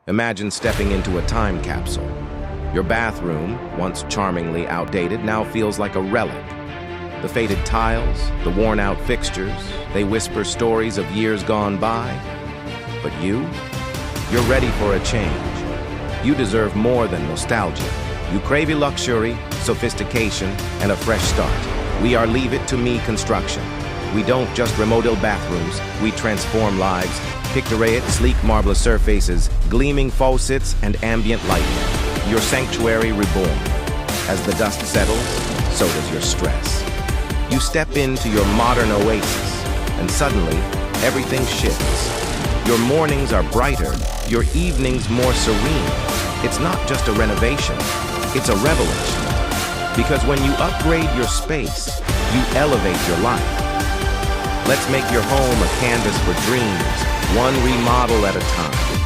Imagine stepping into a time capsule. Your bathroom, once charmingly outdated, now feels like a relic. The faded tiles, the worn-out fixtures, they whisper stories of years gone by. But you're ready for a change. You deserve more than nostalgia. You crave luxury, sophistication, and a fresh start. We are Leave It to Me Construction. We don't just remodel bathrooms, we transform lives. Picturesque, sleek marble surfaces, gleaming faucets, and ambient lighting. Your sanctuary reborn. As the dust settles, so does your stress. You step into your modern oasis, and suddenly, everything shifts. Your mornings are brighter, your evenings more serene. It's not just a renovation, it's a revelation. Because when you upgrade your space, you elevate your life. Let's make your home a canvas for dreams, one remodel at a time.